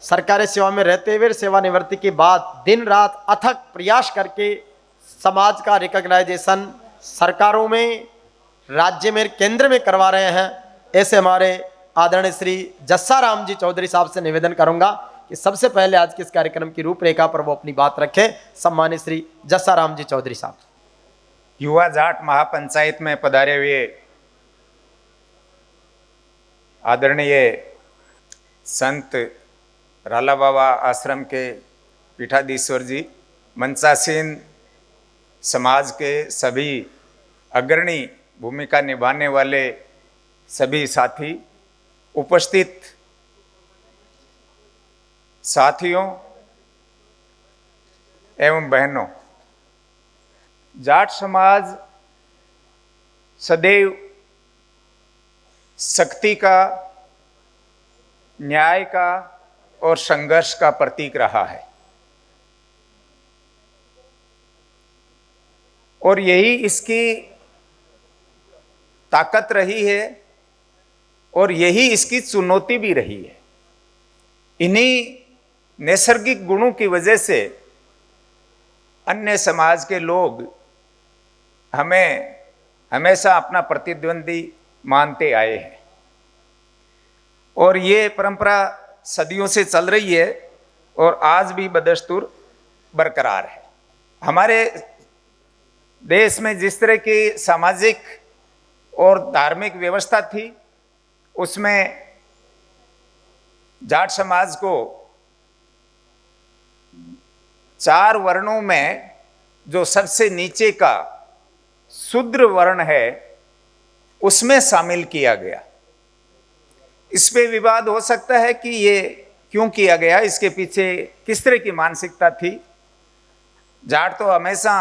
सरकारी सेवा में रहते हुए सेवानिवृत्ति के बाद दिन रात अथक प्रयास करके समाज का रिकॉग्नाइजेशन सरकारों में, राज्य में, केंद्र में करवा रहे हैं। ऐसे हमारे आदरणीय श्री जस्साराम जी चौधरी साहब से निवेदन करूंगा कि सबसे पहले आज के इस कार्यक्रम की रूपरेखा पर वो अपनी बात रखें। सम्मानित श्री जस्साराम जी चौधरी साहब। युवा जाट महापंचायत में पधारे हुए आदरणीय संत राला बाबा आश्रम के पीठाधीश्वर जी, मंचासीन समाज के सभी अग्रणी भूमिका निभाने वाले सभी साथी, उपस्थित साथियों एवं बहनों, जाट समाज सदैव शक्ति का, न्याय का और संघर्ष का प्रतीक रहा है और यही इसकी ताकत रही है और यही इसकी चुनौती भी रही है। इन्हीं नैसर्गिक गुणों की वजह से अन्य समाज के लोग हमें हमेशा अपना प्रतिद्वंदी मानते आए हैं और ये परंपरा सदियों से चल रही है और आज भी बदस्तूर बरकरार है। हमारे देश में जिस तरह की सामाजिक और धार्मिक व्यवस्था थी, उसमें जाट समाज को 4 वर्णों में जो सबसे नीचे का शूद्र वर्ण है उसमें शामिल किया गया। इस पे विवाद हो सकता है कि ये क्यों किया गया, इसके पीछे किस तरह की मानसिकता थी। जाट तो हमेशा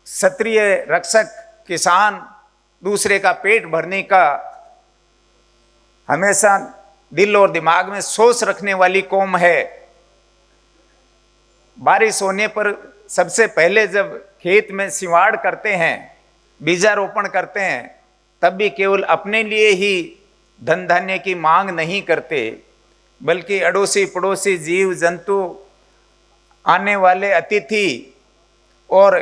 क्षत्रिय, रक्षक, किसान, दूसरे का पेट भरने का हमेशा दिल और दिमाग में सोच रखने वाली कौम है। बारिश होने पर सबसे पहले जब खेत में सिवाड़ करते हैं, बीजारोपण करते हैं, तब भी केवल अपने लिए ही धन धान्य की मांग नहीं करते, बल्कि अड़ोसी पड़ोसी जीव जंतु, आने वाले अतिथि और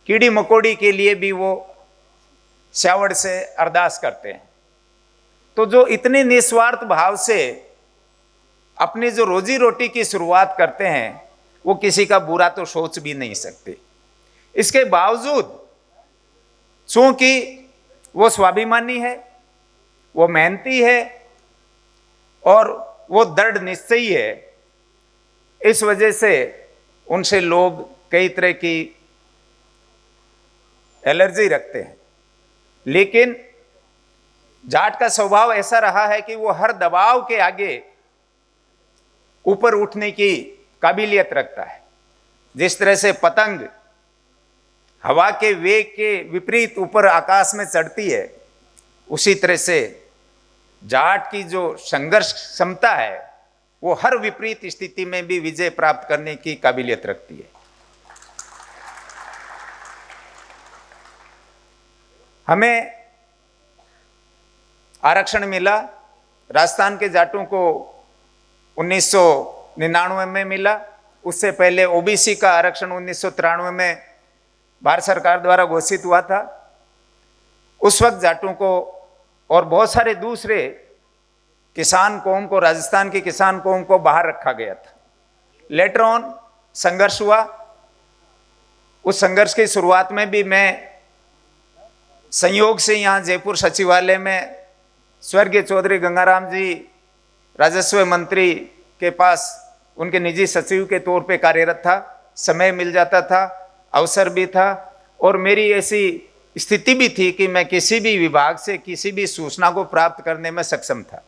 कीड़ी मकोड़ी के लिए भी वो श्यावड़ से अरदास करते हैं। तो जो इतने निस्वार्थ भाव से अपनी जो रोजी रोटी की शुरुआत करते हैं, वो किसी का बुरा तो सोच भी नहीं सकते। इसके बावजूद चूंकि वो स्वाभिमानी है, वो मेहनती है और वो दृढ़ निश्चयी है, इस वजह से उनसे लोग कई तरह की एलर्जी रखते हैं। लेकिन जाट का स्वभाव ऐसा रहा है कि वो हर दबाव के आगे ऊपर उठने की काबिलियत रखता है। जिस तरह से पतंग हवा के वेग के विपरीत ऊपर आकाश में चढ़ती है, उसी तरह से जाट की जो संघर्ष क्षमता है वो हर विपरीत स्थिति में भी विजय प्राप्त करने की काबिलियत रखती है। हमें आरक्षण मिला, राजस्थान के जाटों को 1999 में मिला। उससे पहले ओबीसी का आरक्षण 1993 में भारत सरकार द्वारा घोषित हुआ था। उस वक्त जाटों को और बहुत सारे दूसरे किसान कौम को, राजस्थान की किसान कौम को बाहर रखा गया था। लेटर ऑन संघर्ष हुआ। उस संघर्ष की शुरुआत में भी मैं संयोग से यहाँ जयपुर सचिवालय में स्वर्गीय चौधरी गंगाराम जी राजस्व मंत्री के पास उनके निजी सचिव के तौर पे कार्यरत था। समय मिल जाता था, अवसर भी था और मेरी ऐसी स्थिति भी थी कि मैं किसी भी विभाग से किसी भी सूचना को प्राप्त करने में सक्षम था।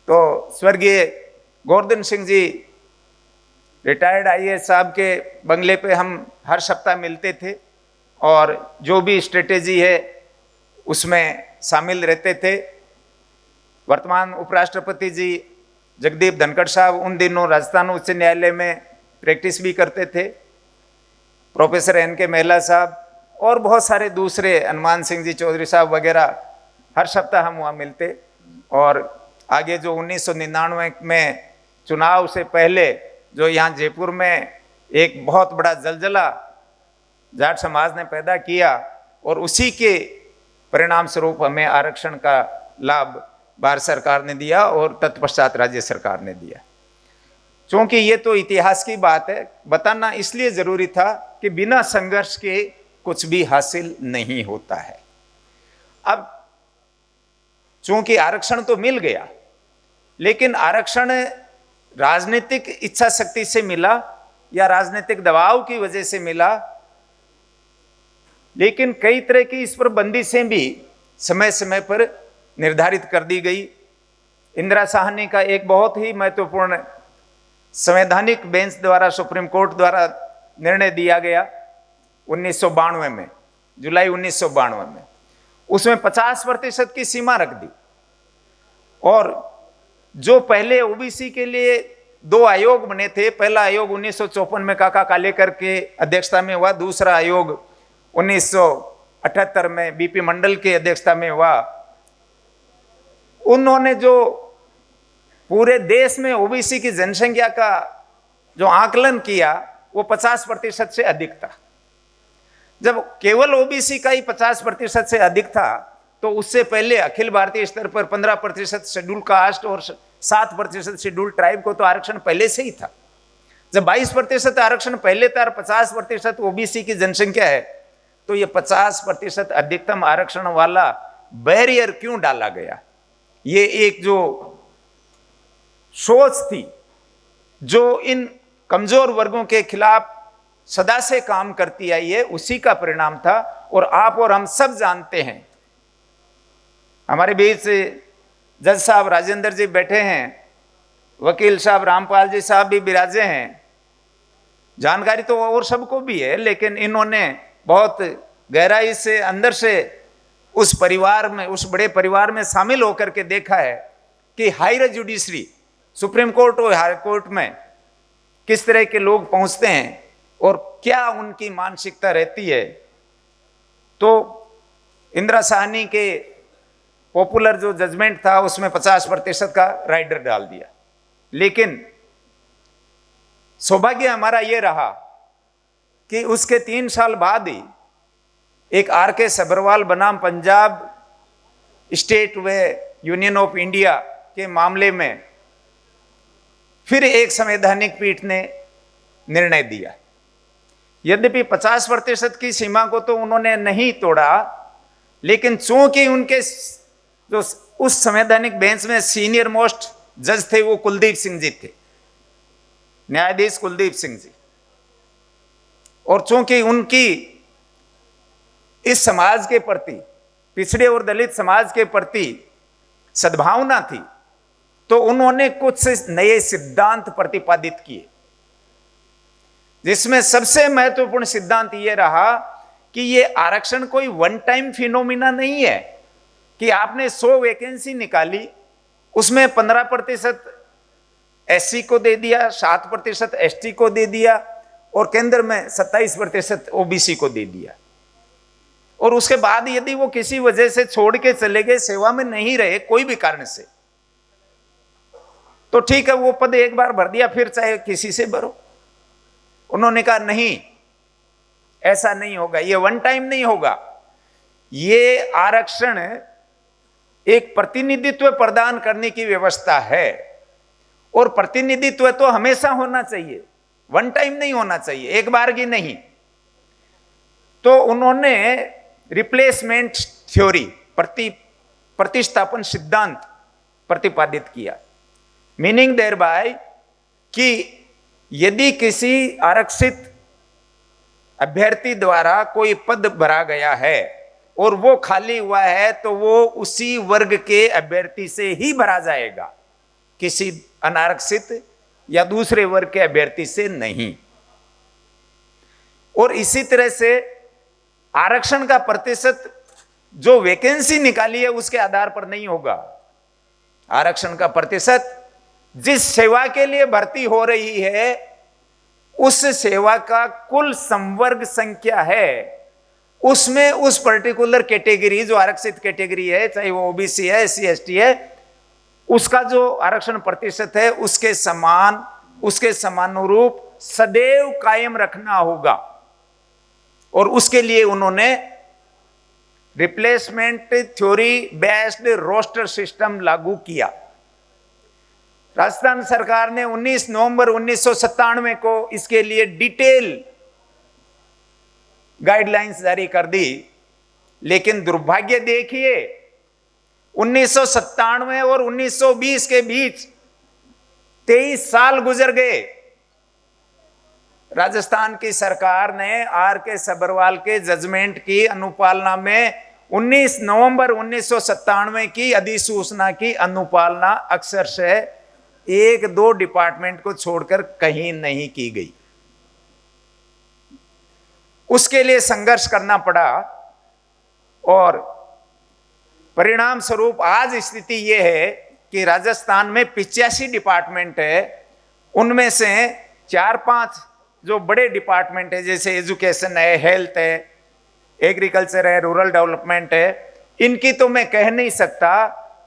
तो स्वर्गीय गोवर्धन सिंह जी रिटायर्ड आईएएस साहब के बंगले पे हम हर सप्ताह मिलते थे और जो भी स्ट्रेटेजी है उसमें शामिल रहते थे। वर्तमान उपराष्ट्रपति जी जगदीप धनखड़ साहब उन दिनों राजस्थान उच्च न्यायालय में प्रैक्टिस भी करते थे। प्रोफेसर एन के महिला साहब और बहुत सारे दूसरे, हनुमान सिंह जी चौधरी साहब वगैरह, हर सप्ताह हम वहाँ मिलते। और आगे जो 1999 में चुनाव से पहले जो यहाँ जयपुर में एक बहुत बड़ा जलजला जाट समाज ने पैदा किया, और उसी के परिणाम स्वरूप हमें आरक्षण का लाभ भारत सरकार ने दिया और तत्पश्चात राज्य सरकार ने दिया। क्योंकि ये तो इतिहास की बात है, बताना इसलिए जरूरी था कि बिना संघर्ष के कुछ भी हासिल नहीं होता है। अब चूंकि आरक्षण तो मिल गया, लेकिन आरक्षण राजनीतिक इच्छा शक्ति से मिला या राजनीतिक दबाव की वजह से मिला, लेकिन कई तरह की इस पर बंदिशें भी समय समय पर निर्धारित कर दी गई। इंदिरा साहनी का एक बहुत ही महत्वपूर्ण संवैधानिक बेंच द्वारा, सुप्रीम कोर्ट द्वारा निर्णय दिया गया 1992 में, जुलाई 1992 में, उसमें 50% की सीमा रख दी। और जो पहले ओबीसी के लिए 2 आयोग बने थे, पहला आयोग 1954 में काका कालेकर के अध्यक्षता में हुआ, दूसरा आयोग 1978 में बीपी मंडल के अध्यक्षता में हुआ। उन्होंने जो पूरे देश में ओबीसी की जनसंख्या का जो आकलन किया वो 50% से अधिक था। जब केवल ओबीसी का ही 50% से अधिक था, तो उससे पहले अखिल भारतीय स्तर पर 15% शेड्यूल कास्ट और 7% शेड्यूल ट्राइब को तो आरक्षण पहले से ही था। जब 22% आरक्षण पहले था और 50% ओबीसी की जनसंख्या है, तो ये 50% अधिकतम आरक्षण वाला बैरियर क्यों डाला गया? ये एक जो सोच थी जो इन कमजोर वर्गों के खिलाफ सदा से काम करती आई है, उसी का परिणाम था। और आप और हम सब जानते हैं, हमारे बीच जज साहब राजेंद्र जी बैठे हैं, वकील साहब रामपाल जी साहब भी विराजे हैं। जानकारी तो और सबको भी है, लेकिन इन्होंने बहुत गहराई से अंदर से उस परिवार में, उस बड़े परिवार में शामिल होकर के देखा है कि हायर जुडिशरी, सुप्रीम कोर्ट और हाई कोर्ट में किस तरह के लोग पहुंचते हैं और क्या उनकी मानसिकता रहती है। तो इंदिरा साहनी के पॉपुलर जो जजमेंट था उसमें 50% का राइडर डाल दिया, लेकिन सौभाग्य हमारा यह रहा कि उसके 3 साल बाद ही एक आर.के. सब्रवाल बनाम पंजाब स्टेट व यूनियन ऑफ इंडिया के मामले में फिर एक संवैधानिक पीठ ने निर्णय दिया। यद्यपि 50% की सीमा को तो उन्होंने नहीं तोड़ा, लेकिन चूंकि उनके जो उस संवैधानिक बेंच में सीनियर मोस्ट जज थे वो कुलदीप सिंह जी थे, न्यायाधीश कुलदीप सिंह जी, और चूंकि उनकी इस समाज के प्रति, पिछड़े और दलित समाज के प्रति सद्भावना थी, तो उन्होंने कुछ नए सिद्धांत प्रतिपादित किए, जिसमें सबसे महत्वपूर्ण सिद्धांत यह रहा कि यह आरक्षण कोई वन टाइम फिनोमिना नहीं है कि आपने 100 वैकेंसी निकाली, उसमें 15% एससी को दे दिया, 7% एसटी को दे दिया और केंद्र में 27% ओबीसी को दे दिया, और उसके बाद यदि वो किसी वजह से छोड़ के चले गए, सेवा में नहीं रहे कोई भी कारण से, तो ठीक है, वो पद एक बार भर दिया, फिर चाहे किसी से भरो। उन्होंने कहा नहीं, ऐसा नहीं होगा, ये वन टाइम नहीं होगा, ये आरक्षण एक प्रतिनिधित्व प्रदान करने की व्यवस्था है, और प्रतिनिधित्व तो हमेशा होना चाहिए, वन टाइम नहीं होना चाहिए, एक बार की नहीं। तो उन्होंने रिप्लेसमेंट थ्योरी, प्रतिस्थापन सिद्धांत प्रतिपादित किया, मीनिंग देयर बाय कि यदि किसी आरक्षित अभ्यर्थी द्वारा कोई पद भरा गया है और वो खाली हुआ है, तो वो उसी वर्ग के अभ्यर्थी से ही भरा जाएगा, किसी अनारक्षित या दूसरे वर्ग के अभ्यर्थी से नहीं। और इसी तरह से आरक्षण का प्रतिशत जो वैकेंसी निकाली है उसके आधार पर नहीं होगा, आरक्षण का प्रतिशत जिस सेवा के लिए भर्ती हो रही है उस सेवा का कुल संवर्ग संख्या है, उसमें उस पर्टिकुलर कैटेगरी, जो आरक्षित कैटेगरी है, चाहे वो ओबीसी है, एससी एसटी है, उसका जो आरक्षण प्रतिशत है उसके समान, उसके समानुरूप सदैव कायम रखना होगा। और उसके लिए उन्होंने replacement theory based roster system लागू किया। राजस्थान सरकार ने 19 नवंबर 1997 को इसके लिए डिटेल गाइडलाइंस जारी कर दी। लेकिन दुर्भाग्य देखिए, 1997 और 1920 के बीच 23 साल गुजर गए। राजस्थान की सरकार ने आर.के. सब्बरवाल के जजमेंट की अनुपालना में 19 नवंबर 1997 की अधिसूचना की अनुपालना अक्षरशः 1-2 डिपार्टमेंट को छोड़कर कहीं नहीं की गई। उसके लिए संघर्ष करना पड़ा और परिणाम स्वरूप आज स्थिति यह है कि राजस्थान में 85 डिपार्टमेंट है। उनमें से 4-5 जो बड़े डिपार्टमेंट है, जैसे एजुकेशन है, हेल्थ है, एग्रीकल्चर है, रूरल डेवलपमेंट है, इनकी तो मैं कह नहीं सकता।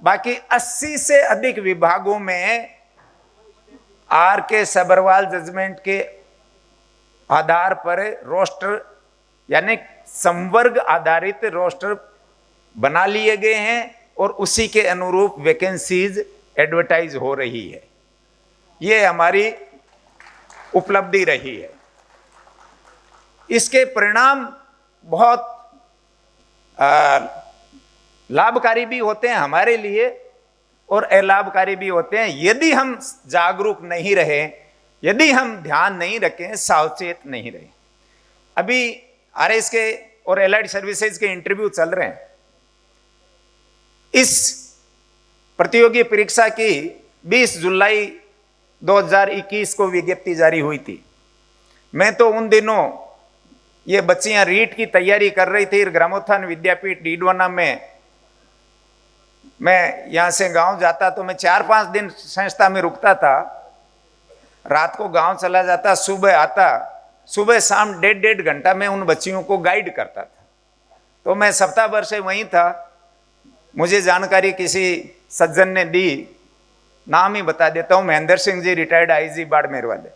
बाकी 80 से अधिक विभागों में आर.के. सब्बरवाल जजमेंट के आधार पर रोस्टर यानी संवर्ग आधारित रोस्टर बना लिए गए हैं और उसी के अनुरूप वैकेंसीज एडवर्टाइज हो रही है। ये हमारी उपलब्धि रही है। इसके परिणाम बहुत लाभकारी भी होते हैं हमारे लिए और अलाभकारी भी होते हैं, यदि हम जागरूक नहीं रहे, यदि हम ध्यान नहीं रखें, सावचेत नहीं रहे। अभी आरएस के और एलाइड सर्विसेज के इंटरव्यू चल रहे हैं। इस प्रतियोगी परीक्षा की 20 जुलाई 2021 को विज्ञप्ति जारी हुई थी। मैं तो उन दिनों ये बच्चियां रीट की तैयारी कर रही थी ग्रामोत्थान विद्यापीठ डीडवाना में। मैं यहाँ से गांव जाता तो मैं 4-5 दिन संस्था में रुकता था, रात को गांव चला जाता, सुबह आता, सुबह शाम 1.5 घंटा में उन बच्चियों को गाइड करता था। तो मैं सप्ताह भर से वहीं था। मुझे जानकारी किसी सज्जन ने दी, नाम ही बता देता हूं, महेंद्र सिंह जी, रिटायर्ड आईजी बाड़मेर वाले।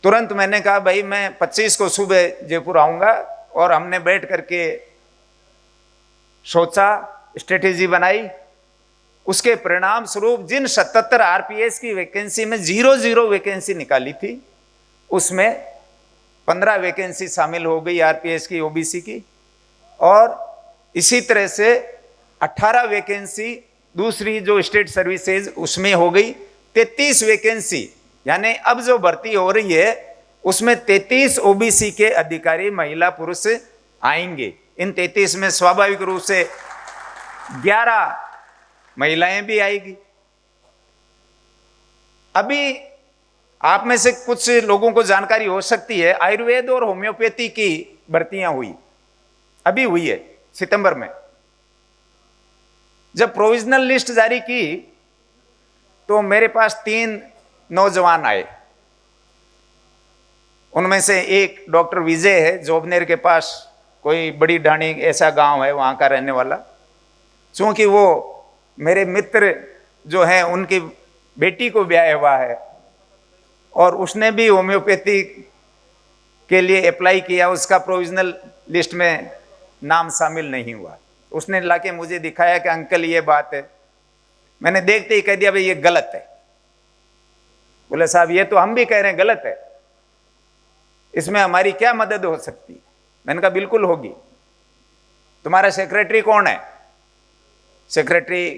तुरंत मैंने कहा भाई मैं 25 को सुबह जयपुर आऊंगा, और हमने बैठ करके सोचा, स्ट्रेटेजी बनाई। उसके परिणाम स्वरूप जिन 77 आरपीएस की वैकेंसी में 0 वैकेंसी निकाली थी, उसमें 15 वैकेंसी शामिल हो गई आरपीएस की, ओबीसी की, और इसी तरह से 18 वैकेंसी दूसरी जो स्टेट सर्विसेज उसमें हो गई। 33 वैकेंसी, यानी अब जो भर्ती हो रही है उसमें 33 ओबीसी के अधिकारी महिला पुरुष आएंगे। इन 33 में स्वाभाविक रूप से 11 महिलाएं भी आएगी। अभी आप में से कुछ लोगों को जानकारी हो सकती है, आयुर्वेद और होम्योपैथी की भर्तियां हुई, अभी हुई है सितंबर में। जब प्रोविजनल लिस्ट जारी की तो मेरे पास 3 नौजवान आए। उनमें से एक डॉक्टर विजय है, जोबनेर के पास कोई बड़ी ढाणी ऐसा गांव है, वहां का रहने वाला। चूंकि वो मेरे मित्र जो हैं उनकी बेटी को ब्याह हुआ है और उसने भी होम्योपैथी के लिए अप्लाई किया, उसका प्रोविजनल लिस्ट में नाम शामिल नहीं हुआ। उसने लाके मुझे दिखाया कि अंकल ये बात है। मैंने देखते ही कह दिया भाई ये गलत है। बोले साहब ये तो हम भी कह रहे हैं गलत है, इसमें हमारी क्या मदद हो सकती है? मैंने कहा बिल्कुल होगी। तुम्हारा सेक्रेटरी कौन है? सेक्रेटरी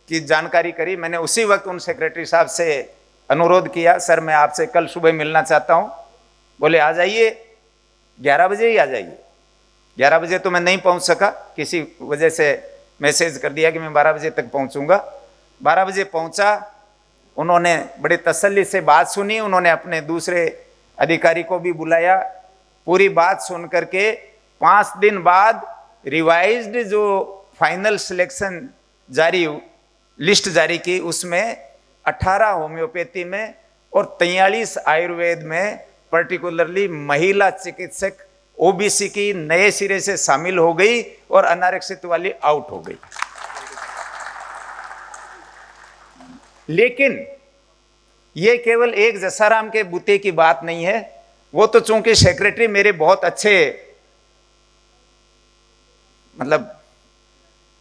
की जानकारी करी। मैंने उसी वक्त उन सेक्रेटरी साहब से अनुरोध किया, सर मैं आपसे कल सुबह मिलना चाहता हूं। बोले आ जाइए, 11 बजे ही आ जाइए। 11 बजे तो मैं नहीं पहुंच सका, किसी वजह से मैसेज कर दिया कि मैं 12 बजे तक पहुंचूंगा। 12 बजे पहुंचा, उन्होंने बड़े तसल्ली से बात सुनी। उन्होंने अपने दूसरे अधिकारी को भी बुलाया। पूरी बात सुन करके 5 दिन बाद रिवाइज्ड जो फाइनल सिलेक्शन जारी लिस्ट जारी की, उसमें 18 होम्योपैथी में और 43 आयुर्वेद में, पर्टिकुलरली महिला चिकित्सक ओबीसी की नए सिरे से शामिल हो गई और अनारक्षित वाली आउट हो गई। लेकिन ये केवल एक जसाराम के बूते की बात नहीं है। वो तो चूंकि सेक्रेटरी मेरे बहुत अच्छे मतलब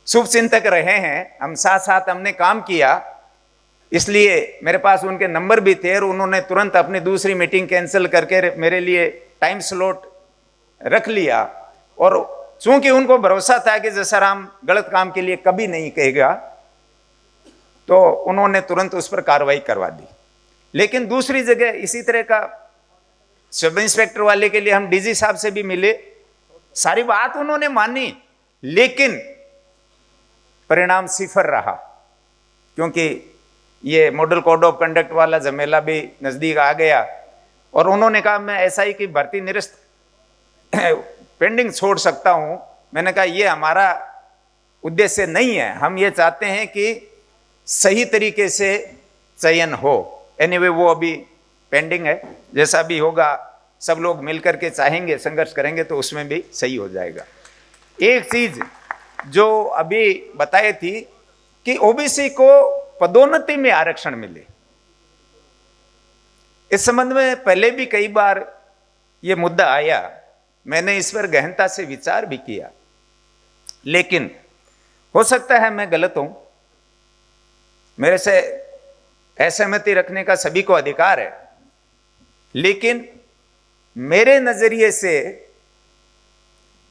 शुभचिंतक रहे हैं, हम साथ साथ हमने काम किया, इसलिए मेरे पास उनके नंबर भी थे और उन्होंने तुरंत अपनी दूसरी मीटिंग कैंसिल करके मेरे लिए टाइम स्लॉट रख लिया। और चूंकि उनको भरोसा था कि जसाराम गलत काम के लिए कभी नहीं कहेगा, तो उन्होंने तुरंत उस पर कार्रवाई करवा दी। लेकिन दूसरी जगह इसी तरह का सब इंस्पेक्टर वाले के लिए हम डीजी साहब से भी मिले, सारी बात उन्होंने मानी, लेकिन परिणाम सिफर रहा, क्योंकि ये मॉडल कोड ऑफ कंडक्ट वाला झमेला भी नजदीक आ गया। और उन्होंने कहा मैं एसआई की भर्ती निरस्त पेंडिंग छोड़ सकता हूं। मैंने कहा ये हमारा उद्देश्य नहीं है, हम ये चाहते हैं कि सही तरीके से चयन हो। एनीवे वो अभी पेंडिंग है, जैसा भी होगा सब लोग मिलकर के चाहेंगे, संघर्ष करेंगे तो उसमें भी सही हो जाएगा। एक चीज जो अभी बताई थी कि ओबीसी को पदोन्नति में आरक्षण मिले, इस संबंध में पहले भी कई बार यह मुद्दा आया, मैंने इस पर गहनता से विचार भी किया, लेकिन हो सकता है मैं गलत हूं, मेरे से असहमति रखने का सभी को अधिकार है, लेकिन मेरे नजरिए से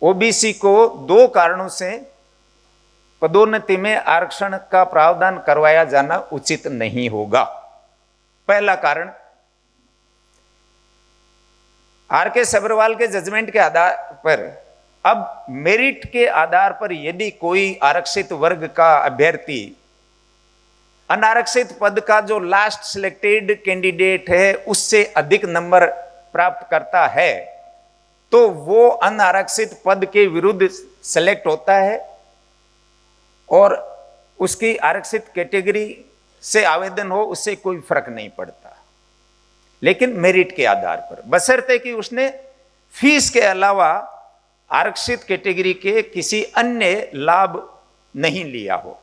ओबीसी को दो कारणों से पदोन्नति में आरक्षण का प्रावधान करवाया जाना उचित नहीं होगा। पहला कारण, आर.के. सब्रवाल के जजमेंट के आधार पर अब मेरिट के आधार पर यदि कोई आरक्षित वर्ग का अभ्यर्थी अनारक्षित पद का जो लास्ट सिलेक्टेड कैंडिडेट है उससे अधिक नंबर प्राप्त करता है, तो वो अनारक्षित पद के विरुद्ध सेलेक्ट होता है और उसकी आरक्षित कैटेगरी से आवेदन हो उससे कोई फर्क नहीं पड़ता, लेकिन मेरिट के आधार पर, बशर्ते कि उसने फीस के अलावा आरक्षित कैटेगरी के किसी अन्य लाभ नहीं लिया हो।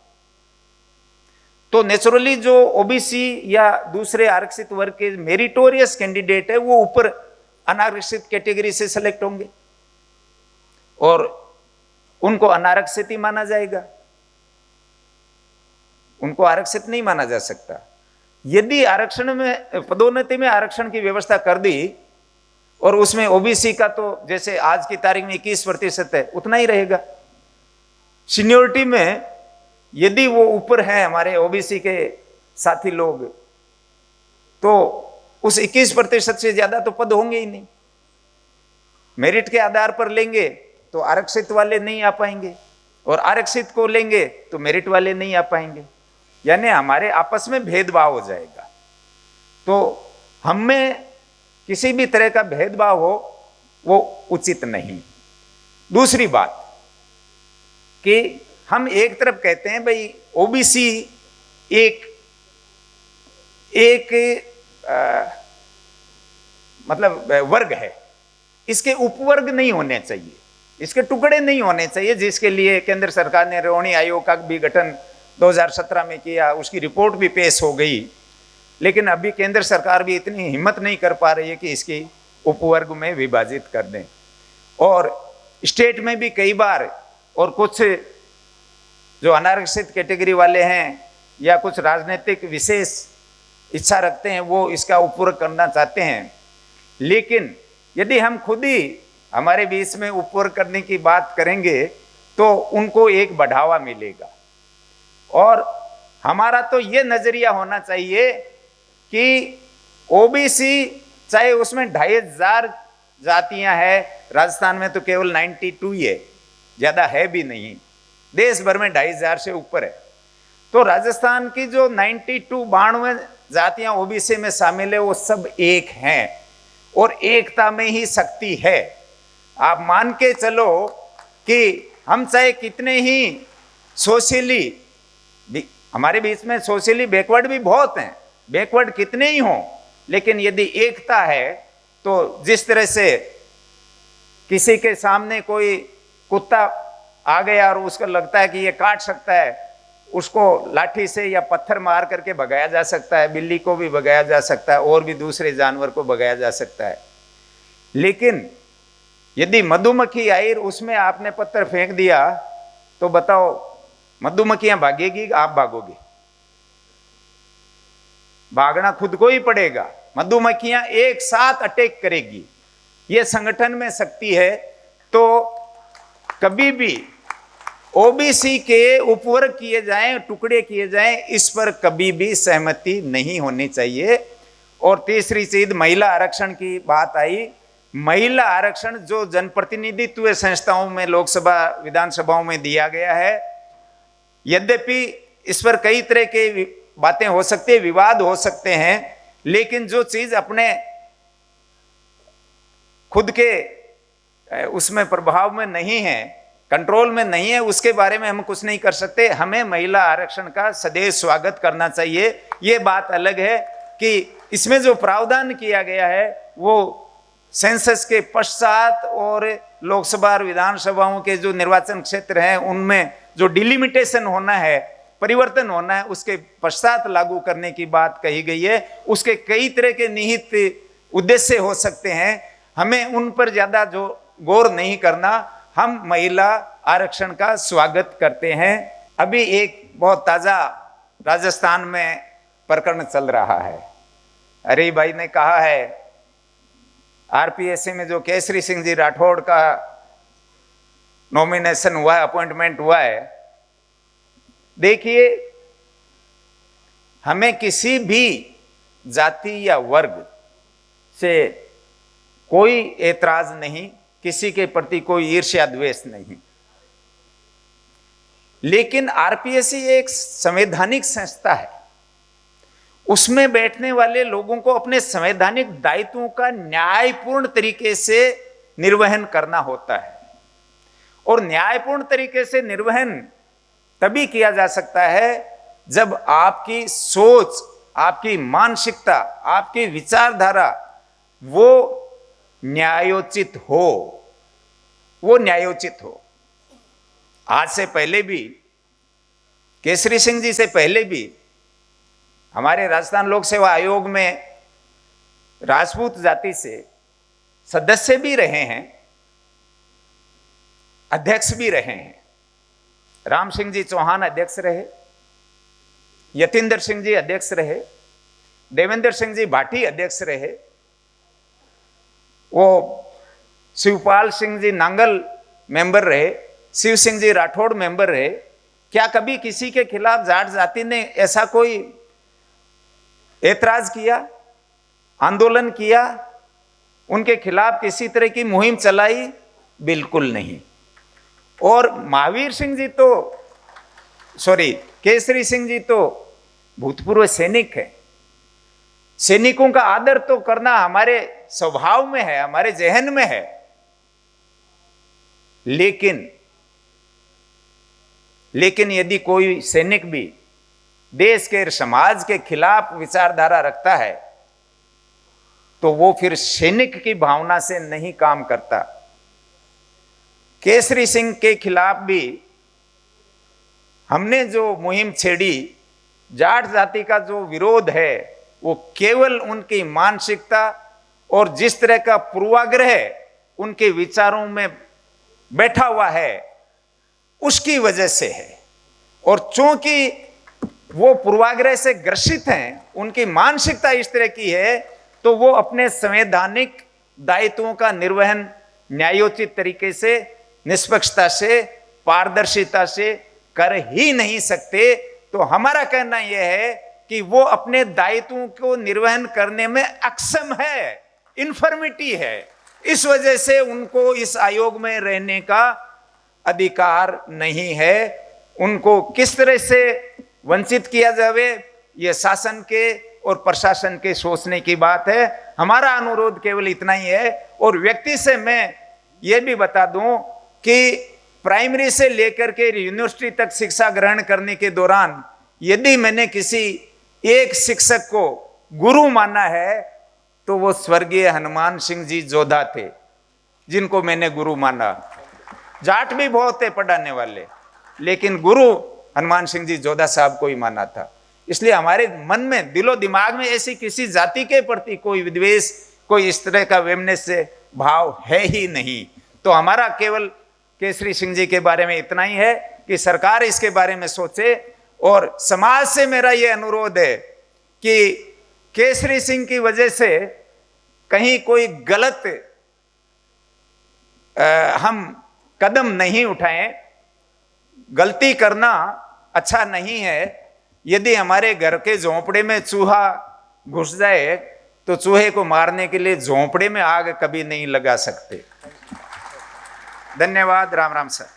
तो नेचुरली जो ओबीसी या दूसरे आरक्षित वर्ग के मेरिटोरियस कैंडिडेट है वो ऊपर अनारक्षित कैटेगरी से सेलेक्ट होंगे और उनको अनारक्षित ही माना जाएगा, उनको आरक्षित नहीं माना जा सकता। यदि आरक्षण में पदोन्नति में आरक्षण की व्यवस्था कर दी और उसमें ओबीसी का तो जैसे आज की तारीख में 21% है उतना ही रहेगा, सीनियोरिटी में यदि वो ऊपर है हमारे ओबीसी के साथी लोग, तो उस 21% से ज्यादा तो पद होंगे ही नहीं। मेरिट के आधार पर लेंगे तो आरक्षित वाले नहीं आ पाएंगे और आरक्षित को लेंगे तो मेरिट वाले नहीं आ पाएंगे, यानी हमारे आपस में भेदभाव हो जाएगा। तो हम में किसी भी तरह का भेदभाव हो वो उचित नहीं। दूसरी बात कि हम एक तरफ कहते हैं भाई ओबीसी एक मतलब वर्ग है, इसके उपवर्ग नहीं होने चाहिए, इसके टुकड़े नहीं होने चाहिए, जिसके लिए केंद्र सरकार ने रोहिणी आयोग का भी गठन 2017 में किया, उसकी रिपोर्ट भी पेश हो गई, लेकिन अभी केंद्र सरकार भी इतनी हिम्मत नहीं कर पा रही है कि इसकी उपवर्ग में विभाजित कर दें। और स्टेट में भी कई बार और कुछ जो अनारक्षित कैटेगरी वाले हैं या कुछ राजनीतिक विशेष इच्छा रखते हैं वो इसका उपवर्ग करना चाहते हैं, लेकिन यदि हम खुद ही हमारे बीच में उपवर्ग करने की बात करेंगे तो उनको एक बढ़ावा मिलेगा। और हमारा तो ये नजरिया होना चाहिए कि ओबीसी चाहे उसमें 2500 जातियां हैं, राजस्थान में तो केवल 92 ही है, ज्यादा है भी नहीं, देश भर में 2500 से ऊपर है, तो राजस्थान की जो 92 जातियां ओबीसी में शामिल है वो सब एक हैं और एकता में ही शक्ति है। आप मान के चलो कि हम चाहे कितने ही सोशली, हमारे बीच में सोशली बैकवर्ड भी बहुत हैं, बैकवर्ड कितने ही हों, लेकिन यदि एकता है तो जिस तरह से किसी के सामने कोई कुत्ता आ गया और उसको लगता है कि ये काट सकता है उसको लाठी से या पत्थर मार करके भगाया जा सकता है, बिल्ली को भी भगाया जा सकता है, और भी दूसरे जानवर को भगाया जा सकता है। लेकिन यदि मधुमक्खी आई और उसमें आपने पत्थर फेंक दिया तो बताओ, मधुमक्खियां भागेगी, आप भागोगे? भागना खुद को ही पड़ेगा। मधुमक्खियां एक साथ अटैक करेगी। यह संगठन में शक्ति है। तो कभी भी ओबीसी के उपवर्ग किए जाएं, टुकड़े किए जाएं, इस पर कभी भी सहमति नहीं होनी चाहिए। और तीसरी चीज, महिला आरक्षण की बात आई। महिला आरक्षण जो जनप्रतिनिधित्व संस्थाओं में, लोकसभा विधानसभाओं में दिया गया है, यद्यपि इस पर कई तरह के बातें हो सकती है, विवाद हो सकते हैं, लेकिन जो चीज अपने खुद के उसमें प्रभाव में नहीं है, कंट्रोल में नहीं है, उसके बारे में हम कुछ नहीं कर सकते। हमें महिला आरक्षण का सदैव स्वागत करना चाहिए। ये बात अलग है कि इसमें जो प्रावधान किया गया है वो सेंसस के पश्चात और लोकसभा और विधानसभाओं के जो निर्वाचन क्षेत्र हैं उनमें जो डिलिमिटेशन होना है, परिवर्तन होना है, उसके पश्चात लागू करने की बात कही गई है। उसके कई तरह के निहित उद्देश्य हो सकते हैं, हमें उन पर ज्यादा जो गौर नहीं करना। हम महिला आरक्षण का स्वागत करते हैं। अभी एक बहुत ताजा राजस्थान में प्रकरण चल रहा है। हरि भाई ने कहा है, आरपीएससी में जो केसरी सिंह जी राठौड़ का नॉमिनेशन हुआ है, अपॉइंटमेंट हुआ है। देखिए, हमें किसी भी जाति या वर्ग से कोई ऐतराज नहीं, किसी के प्रति कोई ईर्ष्या द्वेष नहीं, लेकिन आरपीएससी एक संवैधानिक संस्था है। उसमें बैठने वाले लोगों को अपने संवैधानिक दायित्वों का न्यायपूर्ण तरीके से निर्वहन करना होता है। और न्यायपूर्ण तरीके से निर्वहन तभी किया जा सकता है जब आपकी सोच, आपकी मानसिकता, आपकी विचारधारा वो न्यायोचित हो, वो न्यायोचित हो। आज से पहले भी, केसरी सिंह जी से पहले भी हमारे राजस्थान लोक सेवा आयोग में राजपूत जाति से सदस्य भी रहे हैं, अध्यक्ष भी रहे हैं। राम सिंह जी चौहान अध्यक्ष रहे, यतीन्द्र सिंह जी अध्यक्ष रहे, देवेंद्र सिंह जी भाटी अध्यक्ष रहे, वो शिवपाल सिंह जी नांगल मेंबर रहे, शिव सिंह जी राठौड़ मेंबर रहे। क्या कभी किसी के खिलाफ जाट जाति ने ऐसा कोई ऐतराज किया, आंदोलन किया, उनके खिलाफ किसी तरह की मुहिम चलाई? बिल्कुल नहीं। और महावीर सिंह जी तो, केसरी सिंह जी तो भूतपूर्व सैनिक है। सैनिकों का आदर तो करना हमारे स्वभाव में है, हमारे जहन में है। लेकिन यदि कोई सैनिक भी देश के, समाज के खिलाफ विचारधारा रखता है तो वो फिर सैनिक की भावना से नहीं काम करता। केसरी सिंह के खिलाफ भी हमने जो मुहिम छेड़ी, जाट जाति का जो विरोध है, वो केवल उनकी मानसिकता और जिस तरह का पूर्वाग्रह उनके विचारों में बैठा हुआ है उसकी वजह से है। और चूंकि वो पूर्वाग्रह से ग्रसित हैं, उनकी मानसिकता इस तरह की है, तो वो अपने संवैधानिक दायित्वों का निर्वहन न्यायोचित तरीके से, निष्पक्षता से, पारदर्शिता से कर ही नहीं सकते। तो हमारा कहना यह है कि वो अपने दायित्वों को निर्वहन करने में अक्षम है, इन्फर्मिटी है। इस वजह से उनको इस आयोग में रहने का अधिकार नहीं है। उनको किस तरह से वंचित किया जावे, यह शासन के और प्रशासन के सोचने की बात है। हमारा अनुरोध केवल इतना ही है। और व्यक्ति से मैं ये भी बता दूं कि प्राइमरी से लेकर के यूनिवर्सिटी तक शिक्षा ग्रहण करने के दौरान यदि मैंने किसी एक शिक्षक को गुरु माना है तो वो स्वर्गीय हनुमान सिंह जी जोधा थे, जिनको मैंने गुरु माना। जाट भी बहुत थे पढ़ाने वाले, लेकिन गुरु हनुमान सिंह जी जोधा साहब को ही माना था। इसलिए हमारे मन में, दिलो दिमाग में ऐसी किसी जाति के प्रति कोई विद्वेष, कोई इस तरह का वैमनस्य भाव है ही नहीं। तो हमारा केवल केसरी सिंह जी के बारे में इतना ही है कि सरकार इसके बारे में सोचे। और समाज से मेरा यह अनुरोध है कि केसरी सिंह की वजह से कहीं कोई गलत हम कदम नहीं उठाएं। गलती करना अच्छा नहीं है। यदि हमारे घर के झोंपड़े में चूहा घुस जाए तो चूहे को मारने के लिए झोंपड़े में आग कभी नहीं लगा सकते। धन्यवाद। राम राम सर।